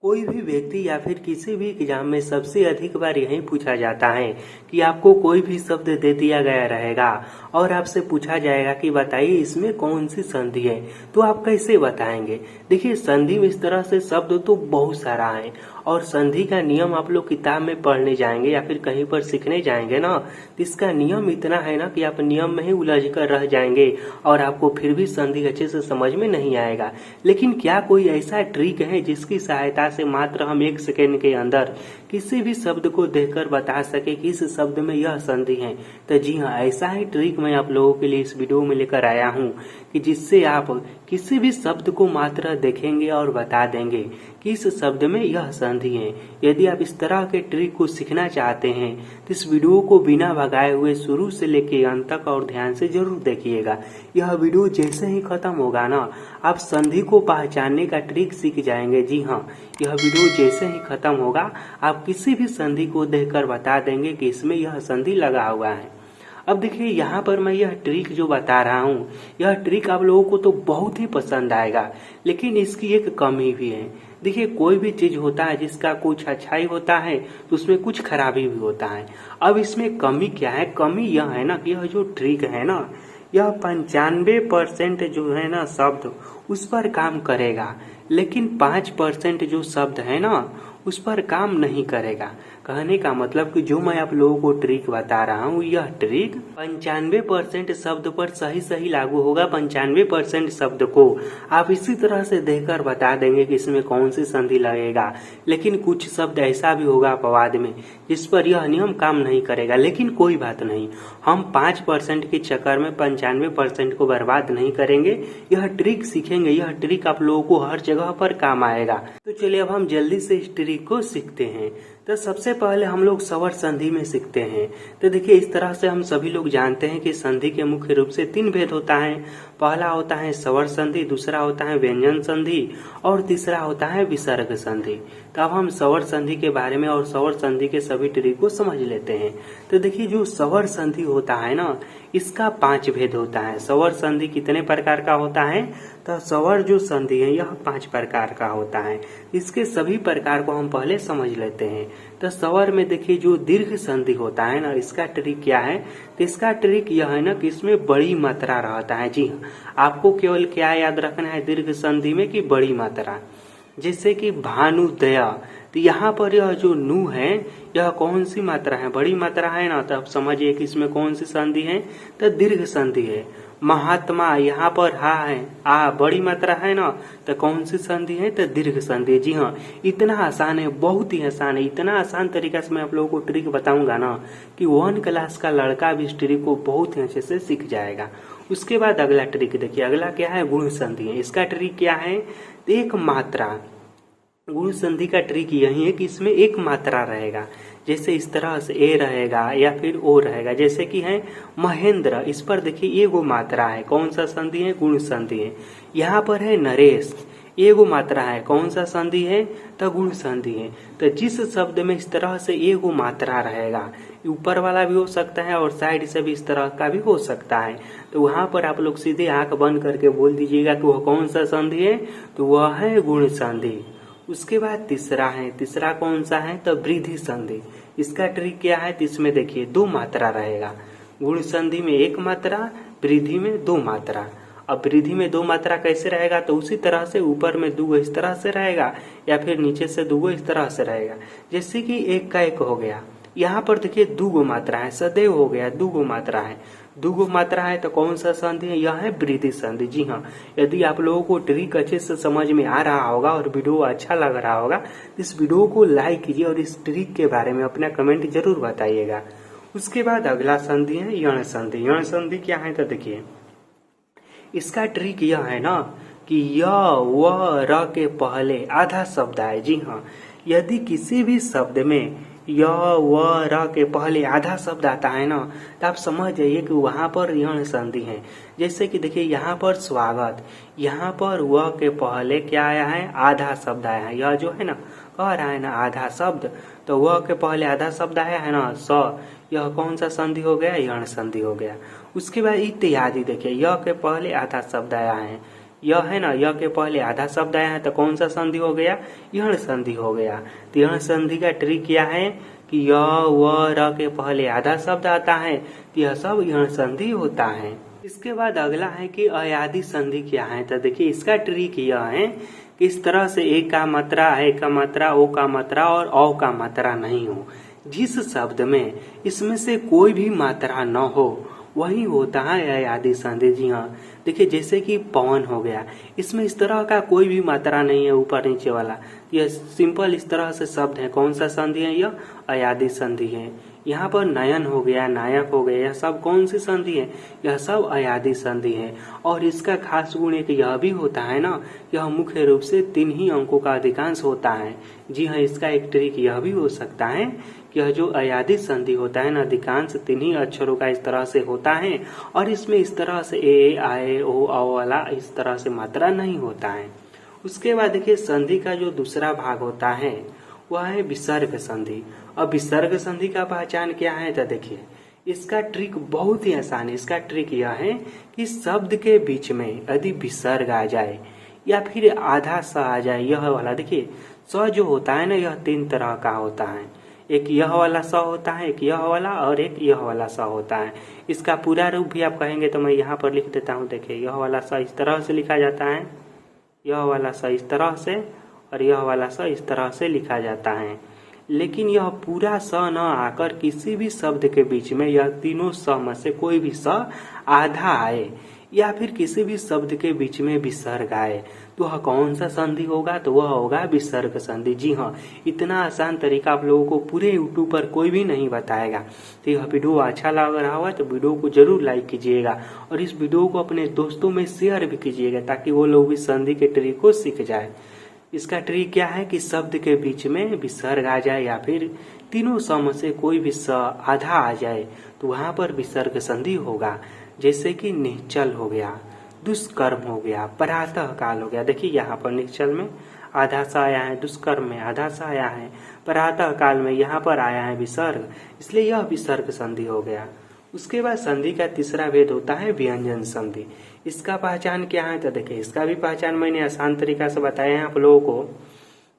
कोई भी व्यक्ति या फिर किसी भी एग्जाम में सबसे अधिक बार यही पूछा जाता है कि आपको कोई भी शब्द दे दिया गया रहेगा और आपसे पूछा जाएगा कि बताइए इसमें कौन सी संधि है, तो आप कैसे बताएंगे। देखिए, संधि में इस तरह से शब्द तो बहुत सारा है और संधि का नियम आप लोग किताब में पढ़ने जाएंगे या फिर कहीं पर सीखने जाएंगे ना, तो इसका नियम इतना है ना कि आप नियम में ही उलझ कर रह जाएंगे और आपको फिर भी संधि अच्छे से समझ में नहीं आएगा। लेकिन क्या कोई ऐसा ट्रिक है जिसकी सहायता से मात्र हम 1 सेकेंड के अंदर किसी भी शब्द को देखकर बता सके कि इस शब्द में यह संधि है? तो जी हाँ, ऐसा ही ट्रिक मैं आप लोगों के लिए इस वीडियो में लेकर आया हूँ कि जिससे आप किसी भी शब्द को मात्र देखेंगे और बता देंगे कि इस शब्द में यह संधि है। यदि आप इस तरह के ट्रिक को सीखना चाहते हैं तो इस वीडियो को बिना भगाए हुए शुरू से लेकर अंत तक और ध्यान से जरूर देखिएगा। यह वीडियो जैसे ही खत्म होगा ना, आप संधि को पहचानने का ट्रिक सीख जाएंगे। जी हाँ, यह वीडियो जैसे ही खत्म होगा आप किसी भी संधि को देखकर बता देंगे कि इसमें यह संधि लगा हुआ है। अब देखिए, यहाँ पर मैं यह ट्रिक जो बता रहा हूँ, यह ट्रिक आप लोगों को तो बहुत ही पसंद आएगा, लेकिन इसकी एक कमी भी है। देखिए, कोई भी चीज होता है जिसका कुछ अच्छाई होता है तो उसमें कुछ खराबी भी होता है। अब इसमें कमी क्या है? कमी यह है ना कि यह जो ट्रिक है ना, यह 95% जो है ना शब्द उस पर काम करेगा, लेकिन 5% जो शब्द है ना उस पर काम नहीं करेगा। कहने का मतलब कि जो मैं आप लोगों को ट्रिक बता रहा हूँ, यह ट्रिक 95% शब्द पर सही लागू होगा। 95% शब्द को आप इसी तरह से देखकर बता देंगे कि इसमें कौन सी संधि लगेगा, लेकिन कुछ शब्द ऐसा भी होगा अपवाद में जिस पर यह नियम काम नहीं करेगा। लेकिन कोई बात नहीं, हम 5% के चक्कर में 95% को बर्बाद नहीं करेंगे। यह ट्रिक सीखेंगे, यह ट्रिक आप लोगों को हर जगह पर काम आएगा। तो चलिए अब हम जल्दी से इस ट्रिक को सीखते हैं। तो सबसे पहले हम लोग स्वर संधि में सीखते हैं। तो देखिए, इस तरह से हम सभी लोग जानते हैं कि संधि के मुख्य रूप से 3 भेद होता है। पहला होता है स्वर संधि, दूसरा होता है व्यंजन संधि और तीसरा होता है विसर्ग संधि। तो अब हम स्वर संधि के बारे में और स्वर संधि के सभी ट्रिक को समझ लेते हैं। तो देखिए, जो स्वर संधि होता है ना, इसका 5 भेद होता है। स्वर संधि कितने प्रकार का होता है? तो स्वर जो संधि है यह 5 प्रकार का होता है। इसके सभी प्रकार को हम पहले समझ लेते हैं। तो स्वर में देखिए, जो दीर्घ संधि होता है ना, इसका ट्रिक क्या है? तो इसका ट्रिक यह है ना कि इसमें बड़ी मात्रा रहता है। जी हाँ, आपको केवल क्या याद रखना है दीर्घ संधि में कि बड़ी मात्रा। जैसे कि भानुदया, तो यहाँ पर यह जो नु है यह कौन सी मात्रा है? बड़ी मात्रा है ना, तो आप समझिए कि इसमें कौन सी संधि है? तो दीर्घ संधि है। महात्मा, यहाँ पर हा है, आ बड़ी मात्रा है ना, तो कौन सी संधि है? तो दीर्घ संधि। जी हाँ, इतना आसान है, बहुत ही आसान है। इतना आसान तरीका से मैं आप लोगों को ट्रिक बताऊंगा ना कि 1 क्लास का लड़का भी इस ट्रिक को बहुत ही अच्छे से सीख जाएगा। उसके बाद अगला ट्रिक देखिए, अगला क्या है? गुण संधि है। इसका ट्रिक क्या है? एक मात्रा। गुण संधि का ट्रिक यही है कि इसमें एक मात्रा रहेगा। जैसे इस तरह से ए रहेगा या फिर ओ रहेगा। जैसे कि है महेंद्र, इस पर देखिए एगो मात्रा है। कौन सा संधि है? गुण संधि है। यहाँ पर है नरेश, एगो मात्रा है। कौन सा संधि है? तो गुण संधि है। तो जिस शब्द में इस तरह से एगो मात्रा रहेगा, ऊपर वाला भी हो सकता है और साइड से भी इस तरह का भी हो सकता है, तो वहां पर आप लोग सीधे आंख बंद करके बोल दीजिएगा कि वह कौन सा संधि है? तो वह है गुण संधि। उसके बाद तीसरा है, तीसरा कौन सा है? तो वृद्धि संधि। इसका ट्रिक क्या है? तो इसमें देखिए 2 मात्रा रहेगा। गुण संधि में 1 मात्रा, वृद्धि में 2 मात्रा। अब वृद्धि में 2 मात्रा कैसे रहेगा? तो उसी तरह से ऊपर में 2 इस तरह से रहेगा या फिर नीचे से 2 इस तरह से रहेगा। जैसे कि 1 का 1 हो गया। यहाँ पर देखिए 2 मात्रा है, सदैव हो गया, 2 मात्रा है। 2 मात्रा है तो कौन सा संधि है? यह है वृद्धि संधि। जी हाँ, यदि आप लोगों को ट्रिक अच्छे से समझ में आ रहा होगा और वीडियो अच्छा लग रहा होगा, इस वीडियो को लाइक कीजिए और इस ट्रिक के बारे में अपना कमेंट जरूर बताइएगा। उसके बाद अगला संधि है यण संधि। यण संधि क्या है? तो देखिए, इसका ट्रिक यह है ना कि य व र के पहले आधा शब्द आए। जी हाँ, यदि किसी भी शब्द में य व र के पहले आधा शब्द आता है ना, तो आप समझ जाइए कि वहां पर यण संधि है। जैसे कि देखिए, यहाँ पर स्वागत, यहाँ पर व के पहले क्या आया है? आधा शब्द आया है। यह जो है ना कह रहा है ना आधा शब्द, तो व के पहले आधा शब्द आया है ना स, यह कौन सा संधि हो गया? यण संधि हो गया। उसके बाद इत्यादि देखिए, य के पहले आधा शब्द आया है, यह है ना, यह के पहले आधा शब्द आया है तो कौन सा संधि हो गया, यण संधि हो गया। तो यण संधि का ट्रिक क्या है कि य व र के पहले आधा शब्द आता है तो यह सब यण संधि होता है। इसके बाद अगला है कि अयादि संधि क्या है। तो देखिए इसका ट्रिक यह है कि इस तरह से ए का मात्रा, है का मात्रा, ओ का मात्रा और औ का मात्रा नहीं हो। जिस शब्द में इसमें से कोई भी मात्रा न हो वही होता है अयादि संधि। जी हाँ, देखिए जैसे कि पवन हो गया, इसमें इस तरह का कोई भी मात्रा नहीं है ऊपर नीचे वाला, यह सिंपल इस तरह से शब्द है। कौन सा संधि है, यह अयादि संधि है। यहाँ पर नयन हो गया, नायक हो गया, यह सब कौन सी संधि है, यह सब अयादि संधि है। और इसका खास गुण एक यह भी होता है ना, यह मुख्य रूप से 3 ही अंकों का अधिकांश होता है। जी हाँ, इसका एक ट्रिक यह भी हो सकता है कि यह जो अयादि संधि होता है ना, अधिकांश 3 ही अक्षरों का इस तरह से होता है और इसमें इस तरह से ए, आए, ओ, औ वाला इस तरह से मात्रा नहीं होता है। उसके बाद देखिए संधि का जो दूसरा भाग होता है वह है विसर्ग संधि। अब विसर्ग संधि का पहचान क्या है, तो देखिए इसका ट्रिक बहुत ही आसान है। इसका ट्रिक यह है कि शब्द के बीच में यदि विसर्ग आ जाए या फिर आधा स आ जाए, यह वाला देखिए स जो होता है ना, यह 3 तरह का होता है। एक यह वाला स होता है, एक यह वाला और एक यह वाला स होता है। इसका पूरा रूप भी आप कहेंगे तो मैं यहाँ पर लिख देता हूँ। देखिए यह वाला स इस तरह से लिखा जाता है, यह वाला स इस तरह से और यह वाला स इस तरह से लिखा जाता है। लेकिन यह पूरा स न आकर किसी भी शब्द के बीच में यह तीनों स में से कोई भी स आधा आए या फिर किसी भी शब्द के बीच में विसर्ग आए तो वह कौन सा संधि होगा, तो वह होगा विसर्ग संधि। जी हाँ, इतना आसान तरीका आप लोगों को पूरे यूट्यूब पर कोई भी नहीं बताएगा। तो यह वीडियो अच्छा लग रहा हुआ तो वीडियो को जरूर लाइक कीजिएगा और इस वीडियो को अपने दोस्तों में शेयर भी कीजिएगा ताकि वो लोग भी संधि के ट्रिक को सीख जाए। इसका ट्रिक क्या है कि शब्द के बीच में विसर्ग आ जाए या फिर तीनों स में से कोई भी स आधा आ जाए तो वहां पर विसर्ग संधि होगा। जैसे कि निश्चल हो गया, दुष्कर्म हो गया, प्रातः काल हो गया। देखिए यहाँ पर निश्चल में आधा सा आया है, दुष्कर्म में आधा सा आया है, प्रातः काल में यहाँ पर आया है विसर्ग, इसलिए यह विसर्ग संधि हो गया। उसके बाद संधि का तीसरा भेद होता है व्यंजन संधि। इसका पहचान क्या है, तो देखिए इसका भी पहचान मैंने आसान तरीका से बताया है आप लोगों को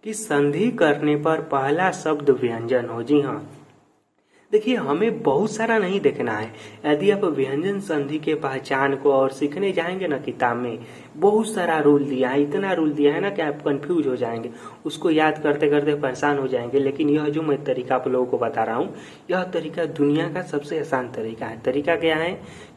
कि संधि करने पर पहला शब्द व्यंजन हो। जी हाँ, देखिए हमें बहुत सारा नहीं देखना है। यदि आप व्यंजन संधि के पहचान को और सीखने जाएंगे ना, किताब में बहुत सारा रूल दिया है, इतना रूल दिया है ना कि आप कंफ्यूज हो जाएंगे, उसको याद करते करते परेशान हो जाएंगे। लेकिन यह जो मैं तरीका आप लोगों को बता रहा हूँ, यह तरीका दुनिया का सबसे आसान तरीका है। तरीका क्या है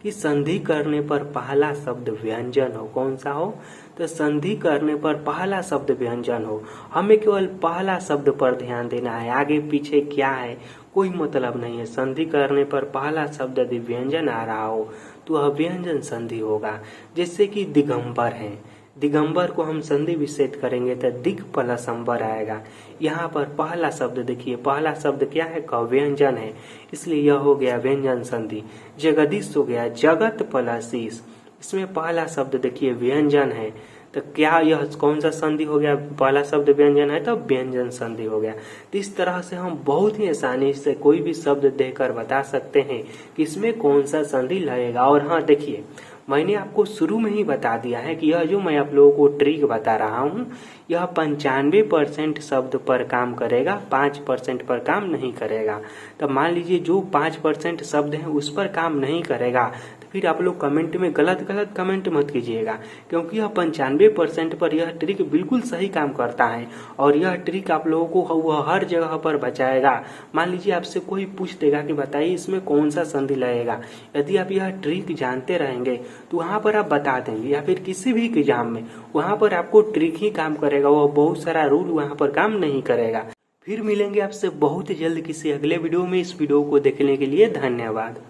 कि संधि करने पर पहला शब्द व्यंजन हो। कौन सा हो, तो संधि करने पर पहला शब्द व्यंजन हो। हमें केवल पहला शब्द पर ध्यान देना है, आगे पीछे क्या है कोई मतलब नहीं है। संधि करने पर पहला शब्द यदि व्यंजन आ रहा हो तो वह व्यंजन संधि होगा। जैसे कि दिगंबर है, दिगंबर को हम संधि विच्छेद करेंगे तो दिग प्लस अंबर आएगा। यहाँ पर पहला शब्द देखिए, पहला शब्द क्या है, क व्यंजन है, इसलिए यह हो गया व्यंजन संधि। जगदीश हो गया, जगत प्लस ईश, इसमें पहला शब्द देखिए व्यंजन है, तो क्या यह कौन सा संधि हो गया, पहला शब्द व्यंजन है तो व्यंजन संधि हो गया। तो इस तरह से हम बहुत ही आसानी से कोई भी शब्द देकर बता सकते हैं कि इसमें कौन सा संधि लगेगा। और हाँ देखिए, मैंने आपको शुरू में ही बता दिया है कि यह जो मैं आप लोगों को ट्रिक बता रहा हूँ यह 95% शब्द पर काम करेगा, 5% पर काम नहीं करेगा। तो मान लीजिए जो 5% शब्द है उस पर काम नहीं करेगा फिर आप लोग कमेंट में गलत कमेंट मत कीजिएगा, क्योंकि यह 95% पर यह ट्रिक बिल्कुल सही काम करता है और यह ट्रिक आप लोगों को वह हर जगह पर बचाएगा। मान लीजिए आपसे कोई पूछ देगा कि बताइए इसमें कौन सा संधि लगेगा, यदि आप यह ट्रिक जानते रहेंगे तो वहाँ पर आप बता देंगे, या फिर किसी भी एग्जाम में वहाँ पर आपको ट्रिक ही काम करेगा, वह बहुत सारा रूल वहाँ पर काम नहीं करेगा। फिर मिलेंगे आपसे बहुत जल्द किसी अगले वीडियो में। इस वीडियो को देखने के लिए धन्यवाद।